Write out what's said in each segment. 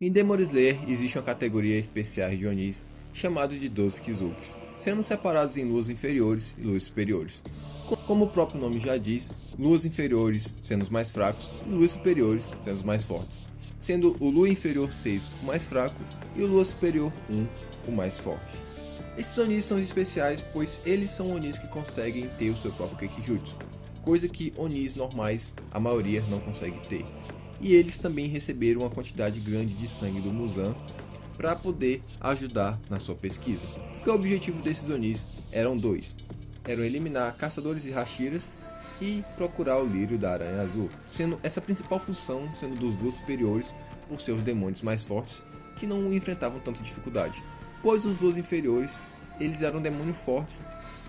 Em Demon Slayer existe uma categoria especial de Onis chamado de 12 Kizukis, sendo separados em luas inferiores e luas superiores. Como o próprio nome já diz, luas inferiores sendo os mais fracos e luas superiores sendo os mais fortes, sendo o lua inferior 6 o mais fraco e o lua superior 1 o mais forte. Esses Onis são especiais pois eles são Onis que conseguem ter o seu próprio Kekijutsu, coisa que Onis normais a maioria não consegue ter. E eles também receberam uma quantidade grande de sangue do Muzan para poder ajudar na sua pesquisa. Porque o objetivo desses Onis eram dois: eram eliminar caçadores e Hashiras e procurar o lírio da Aranha Azul, sendo essa principal função sendo dos duos superiores por seus demônios mais fortes que não enfrentavam tanta dificuldade, pois os duos inferiores eles eram demônios fortes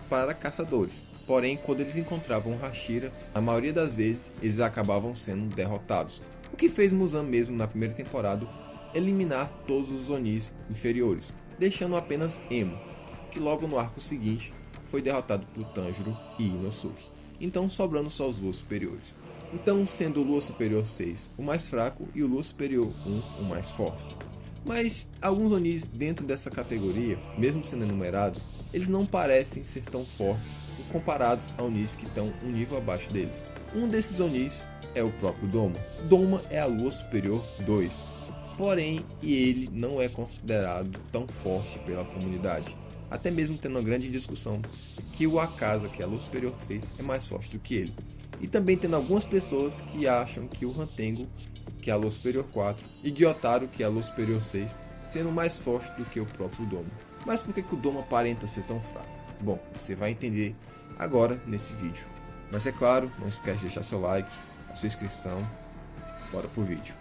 para caçadores. Porém, quando eles encontravam o Hashira, a maioria das vezes eles acabavam sendo derrotados. O que fez Muzan mesmo na primeira temporada eliminar todos os Onis inferiores, deixando apenas Emo, que logo no arco seguinte foi derrotado por Tanjiro e Inosuke, então sobrando só os Luas superiores. Então, sendo o Lua superior 6 o mais fraco e o Lua superior 1 o mais forte. Mas alguns Onis dentro dessa categoria, mesmo sendo enumerados, eles não parecem ser tão fortes comparados a Onis que estão um nível abaixo deles. Um desses Onis é o próprio Doma. Doma é a Lua Superior 2, porém ele não é considerado tão forte pela comunidade, até mesmo tendo uma grande discussão que o Akaza, que é a Lua Superior 3, é mais forte do que ele. E também tendo algumas pessoas que acham que o Hantengo, que é a Lua Superior 4, e Gyotaro, que é a Lua Superior 6, sendo mais forte do que o próprio Doma. Mas por que o Doma aparenta ser tão fraco? Bom, você vai entender agora nesse vídeo. Mas é claro, não esquece de deixar seu like, a sua inscrição. Bora pro vídeo.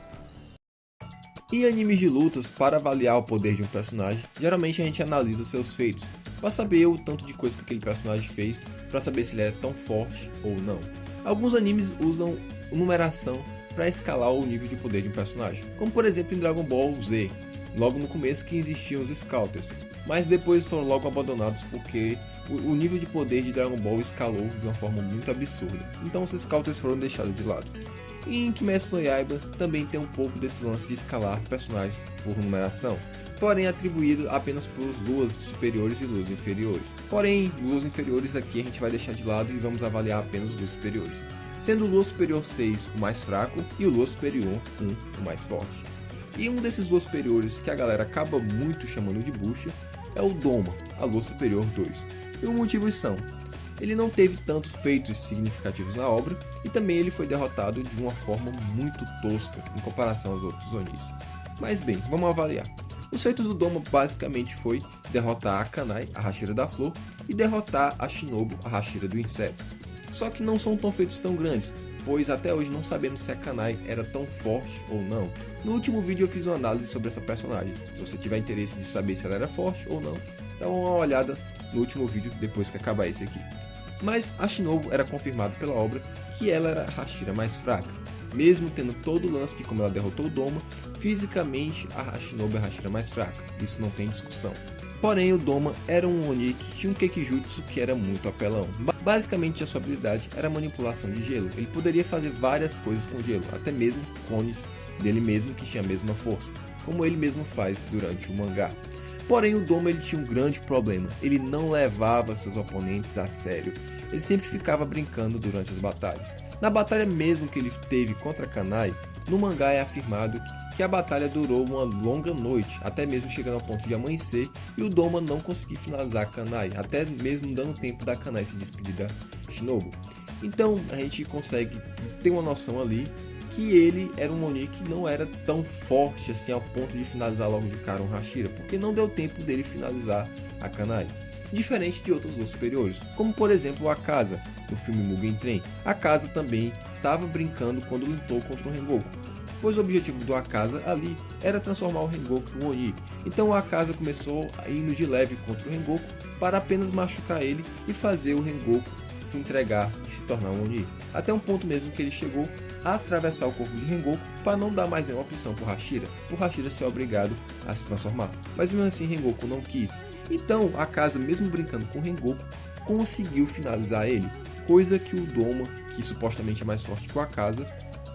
Em animes de lutas, para avaliar o poder de um personagem, geralmente a gente analisa seus feitos, para saber o tanto de coisa que aquele personagem fez, para saber se ele era tão forte ou não. Alguns animes usam numeração para escalar o nível de poder de um personagem, como por exemplo em Dragon Ball Z, logo no começo que existiam os Scouters, mas depois foram logo abandonados porque o nível de poder de Dragon Ball escalou de uma forma muito absurda, então os Scouters foram deixados de lado. E em Kimetsu no Yaiba também tem um pouco desse lance de escalar personagens por numeração, porém atribuído apenas por luas superiores e luas inferiores. Porém, luas inferiores aqui a gente vai deixar de lado e vamos avaliar apenas luas superiores, sendo o Lua Superior 6 o mais fraco e o Lua Superior 1 o mais forte. E um desses luas superiores que a galera acaba muito chamando de bucha é o Doma, a Lua Superior 2. E os motivos são: ele não teve tantos feitos significativos na obra e também ele foi derrotado de uma forma muito tosca em comparação aos outros Onis. Mas bem, vamos avaliar. Os feitos do Doma basicamente foi derrotar a Kanai, a Hashira da Flor, e derrotar a Shinobu, a Hashira do Inseto. Só que não são tão feitos tão grandes, pois até hoje não sabemos se a Kanai era tão forte ou não. No último vídeo eu fiz uma análise sobre essa personagem, se você tiver interesse de saber se ela era forte ou não, dá uma olhada no último vídeo depois que acabar esse aqui. Mas a Shinobu era confirmado pela obra que ela era a Hashira mais fraca. Mesmo tendo todo o lance de como ela derrotou o Doma, fisicamente a Shinobu é a Hashira mais fraca, isso não tem discussão. Porém o Doma era um Oni que tinha um Kekijutsu que era muito apelão. Basicamente a sua habilidade era manipulação de gelo, ele poderia fazer várias coisas com gelo, até mesmo clones dele mesmo que tinha a mesma força, como ele mesmo faz durante o mangá. Porém o Doma ele tinha um grande problema, ele não levava seus oponentes a sério, ele sempre ficava brincando durante as batalhas. Na batalha mesmo que ele teve contra Kanai, no mangá é afirmado que a batalha durou uma longa noite, até mesmo chegando ao ponto de amanhecer e o Doma não conseguir finalizar a Kanai, até mesmo dando tempo da Kanai se despedir da Shinobu. Então a gente consegue ter uma noção ali que ele era um Oni que não era tão forte assim ao ponto de finalizar logo de cara um Hashira, porque não deu tempo dele finalizar a Kanai. Diferente de outros luas superiores, como por exemplo o Akaza, no filme Mugen Train. Akaza também estava brincando quando lutou contra o Rengoku, pois o objetivo do Akaza ali era transformar o Rengoku em um Oni. Então o Akaza começou a ir de leve contra o Rengoku para apenas machucar ele e fazer o Rengoku se entregar e se tornar um Oni. Até um ponto mesmo que ele chegou a atravessar o corpo de Rengoku para não dar mais nenhuma opção para o Hashira ser obrigado a se transformar. Mas mesmo assim Rengoku não quis. Então a Akaza, mesmo brincando com Rengoku, conseguiu finalizar ele, coisa que o Doma, que supostamente é mais forte que o Akaza,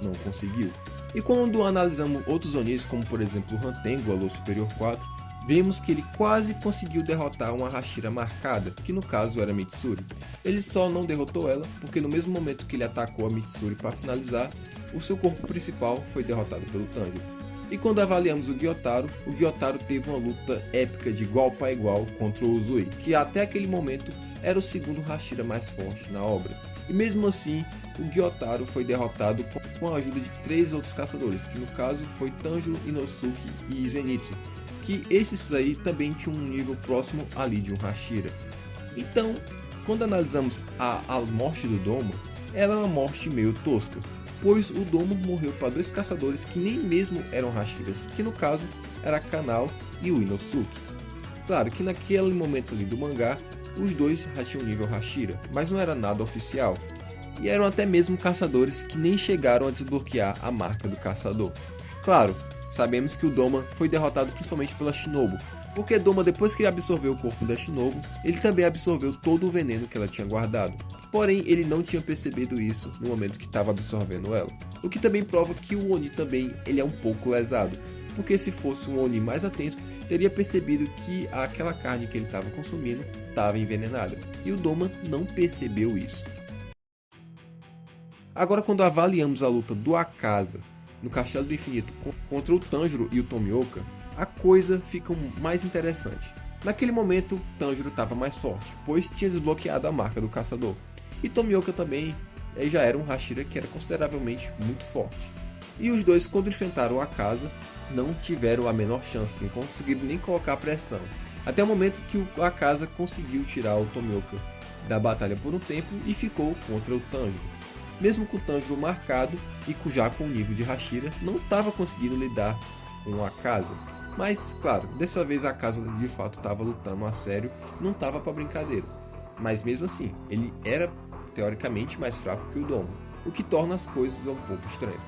não conseguiu. E quando analisamos outros Onis, como por exemplo o Hantengo, Alô Superior 4, vemos que ele quase conseguiu derrotar uma Hashira marcada, que no caso era Mitsuri. Ele só não derrotou ela, porque no mesmo momento que ele atacou a Mitsuri para finalizar, o seu corpo principal foi derrotado pelo Tanjiro. E quando avaliamos o Gyotaro teve uma luta épica de igual para igual contra o Uzui, que até aquele momento era o segundo Hashira mais forte na obra. E mesmo assim, o Gyotaro foi derrotado com a ajuda de 3 outros caçadores, que no caso foi Tanjiro, Inosuke e Zenitsu, que esses aí também tinham um nível próximo ali de um Hashira. Então, quando analisamos a morte do Domo, ela é uma morte meio tosca, pois o Domo morreu para 2 caçadores que nem mesmo eram Hashiras, que no caso era Kanao e o Inosuke. Claro que naquele momento ali do mangá, os dois já tinham nível Hashira, mas não era nada oficial, e eram até mesmo caçadores que nem chegaram a desbloquear a marca do caçador. Claro, sabemos que o Doma foi derrotado principalmente pela Shinobu, porque Doma, depois que ele absorveu o corpo da Shinobu, ele também absorveu todo o veneno que ela tinha guardado. Porém, ele não tinha percebido isso no momento que estava absorvendo ela, o que também prova que o Oni também ele é um pouco lesado, porque se fosse um Oni mais atento, teria percebido que aquela carne que ele estava consumindo estava envenenada, e o Doma não percebeu isso. Agora, quando avaliamos a luta do Akaza no Castelo do Infinito contra o Tanjiro e o Tomioka, a coisa fica mais interessante. Naquele momento, Tanjiro estava mais forte, pois tinha desbloqueado a marca do caçador, e Tomioka também já era um Hashira que era consideravelmente muito forte. E os dois, quando enfrentaram o Akaza, não tiveram a menor chance, não conseguiram nem colocar pressão, até o momento que o Akaza conseguiu tirar o Tomioka da batalha por um tempo e ficou contra o Tanjiro. Mesmo com o Tanjiro marcado e já com o nível de Hashira, não estava conseguindo lidar com o Akaza. Mas, claro, dessa vez a Akaza de fato estava lutando a sério, não estava para brincadeira. Mas mesmo assim, ele era teoricamente mais fraco que o Doma, o que torna as coisas um pouco estranhas.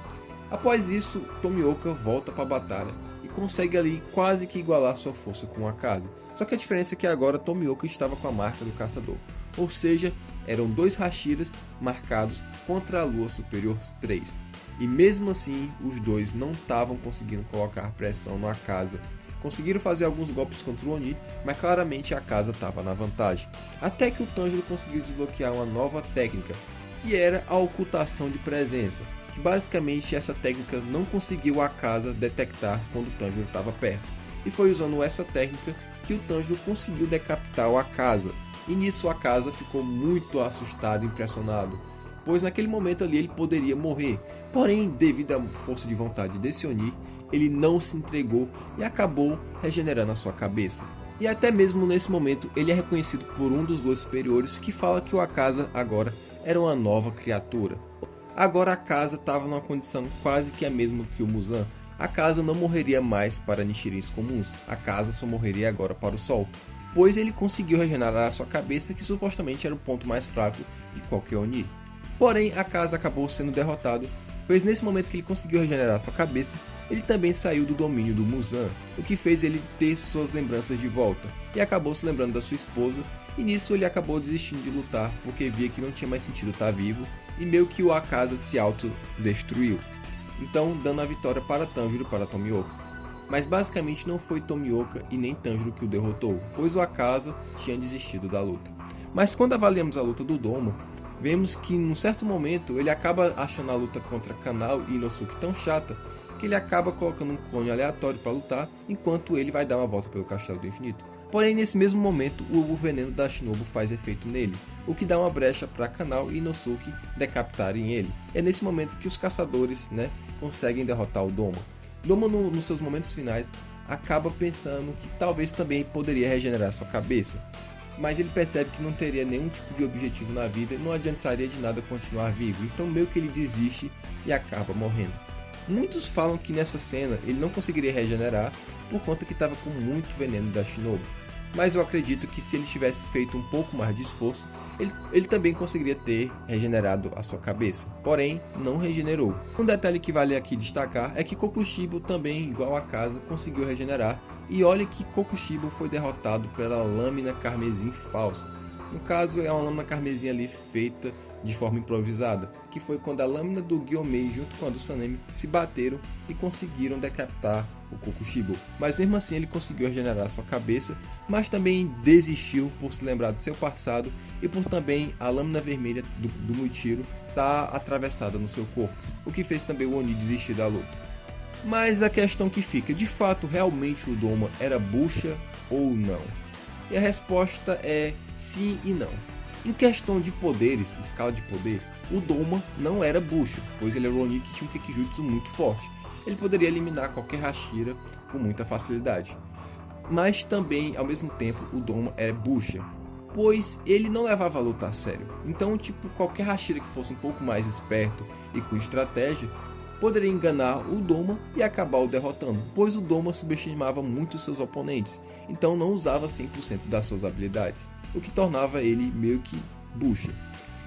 Após isso, Tomioka volta para a batalha e consegue ali quase que igualar sua força com o Akaza. Só que a diferença é que agora Tomioka estava com a marca do caçador, ou seja, eram 2 Hashiras marcados contra a Lua Superior 3. E mesmo assim, os dois não estavam conseguindo colocar pressão no Akaza. Conseguiram fazer alguns golpes contra o Oni, mas claramente a Akaza estava na vantagem. Até que o Tanjiro conseguiu desbloquear uma nova técnica, que era a ocultação de presença. Que basicamente essa técnica não conseguiu a Akaza detectar quando o Tanjiro estava perto. E foi usando essa técnica que o Tanjiro conseguiu decapitar o Akaza. E nisso o Akaza ficou muito assustado e impressionado, pois naquele momento ali ele poderia morrer. Porém, devido à força de vontade desse Oni, ele não se entregou e acabou regenerando a sua cabeça. E até mesmo nesse momento ele é reconhecido por um dos 2 superiores, que fala que o Akaza agora era uma nova criatura. Agora a Akaza estava numa condição quase que a mesma que o Muzan. A Akaza não morreria mais para Nishirins comuns, a Akaza só morreria agora para o Sol, pois ele conseguiu regenerar a sua cabeça, que supostamente era o ponto mais fraco de qualquer Oni. Porém, a Akaza acabou sendo derrotado, pois nesse momento que ele conseguiu regenerar sua cabeça, ele também saiu do domínio do Muzan, o que fez ele ter suas lembranças de volta, e acabou se lembrando da sua esposa, e nisso ele acabou desistindo de lutar, porque via que não tinha mais sentido estar vivo, e meio que o Akaza se autodestruiu, então dando a vitória para Tanjiro para Tomioka. Mas basicamente não foi Tomioka e nem Tanjiro que o derrotou, pois o Akaza tinha desistido da luta. Mas quando avaliamos a luta do Doma, vemos que num certo momento ele acaba achando a luta contra Kanao e Inosuke tão chata, que ele acaba colocando um clone aleatório para lutar, enquanto ele vai dar uma volta pelo Castelo do Infinito. Porém, nesse mesmo momento, o veneno da Shinobu faz efeito nele, o que dá uma brecha para Kanao e Inosuke decapitarem ele. É nesse momento que os caçadores, conseguem derrotar o Doma. Doma, nos seus momentos finais, acaba pensando que talvez também poderia regenerar sua cabeça, mas ele percebe que não teria nenhum tipo de objetivo na vida e não adiantaria de nada continuar vivo, então meio que ele desiste e acaba morrendo. Muitos falam que nessa cena ele não conseguiria regenerar por conta que estava com muito veneno da Shinobu, mas eu acredito que se ele tivesse feito um pouco mais de esforço, ele também conseguiria ter regenerado a sua cabeça, porém não regenerou. Um detalhe que vale aqui destacar é que Kokushibo também, igual a Akaza, conseguiu regenerar, e olha que Kokushibo foi derrotado pela lâmina carmesim falsa. No caso, é uma lâmina carmesim ali feita de forma improvisada, que foi quando a lâmina do Gyomei junto com a do Sanemi se bateram e conseguiram decapitar o Kokushibo. Mas mesmo assim ele conseguiu regenerar sua cabeça, mas também desistiu por se lembrar do seu passado e por também a lâmina vermelha do Muichiro estar atravessada no seu corpo, o que fez também o Oni desistir da luta. Mas a questão que fica, de fato realmente o Doma era bucha ou não? E a resposta é sim e não. Em questão de poderes, escala de poder, o Doma não era bucha, pois ele era o Oni que tinha um Kekijutsu muito forte. Ele poderia eliminar qualquer Hashira com muita facilidade. Mas também, ao mesmo tempo, o Doma era bucha, pois ele não levava a luta a sério. Então, qualquer Hashira que fosse um pouco mais esperto e com estratégia, poderia enganar o Doma e acabar o derrotando, pois o Doma subestimava muito seus oponentes, então não usava 100% das suas habilidades, o que tornava ele meio que bucha.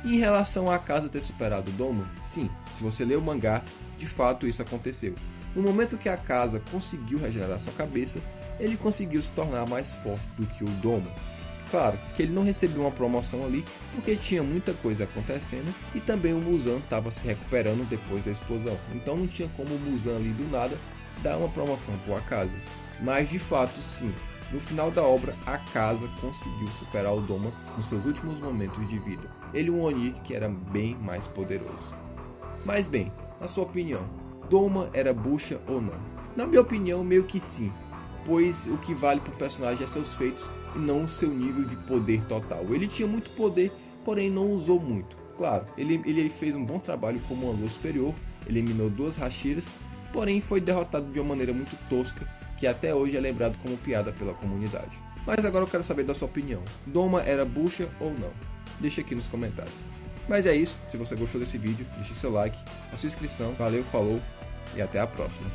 E em relação a Akaza ter superado o Doma, sim, se você ler o mangá, de fato isso aconteceu. No momento que a Akaza conseguiu regenerar sua cabeça, ele conseguiu se tornar mais forte do que o Doma. Claro que ele não recebeu uma promoção ali porque tinha muita coisa acontecendo e também o Muzan estava se recuperando depois da explosão, então não tinha como o Muzan ali do nada dar uma promoção para o Akaza. Mas de fato sim, no final da obra a Akaza conseguiu superar o Doma nos seus últimos momentos de vida, ele um Oni que era bem mais poderoso. Mas bem, na sua opinião, Doma era bucha ou não? Na minha opinião, meio que sim, pois o que vale para o personagem é seus feitos e não o seu nível de poder total. Ele tinha muito poder, porém não usou muito. Claro, ele fez um bom trabalho como um lua superior, eliminou 2 Hashiras, porém foi derrotado de uma maneira muito tosca, que até hoje é lembrado como piada pela comunidade. Mas agora eu quero saber da sua opinião. Doma era bucha ou não? Deixa aqui nos comentários. Mas é isso, se você gostou desse vídeo, deixe seu like, a sua inscrição, valeu, falou e até a próxima.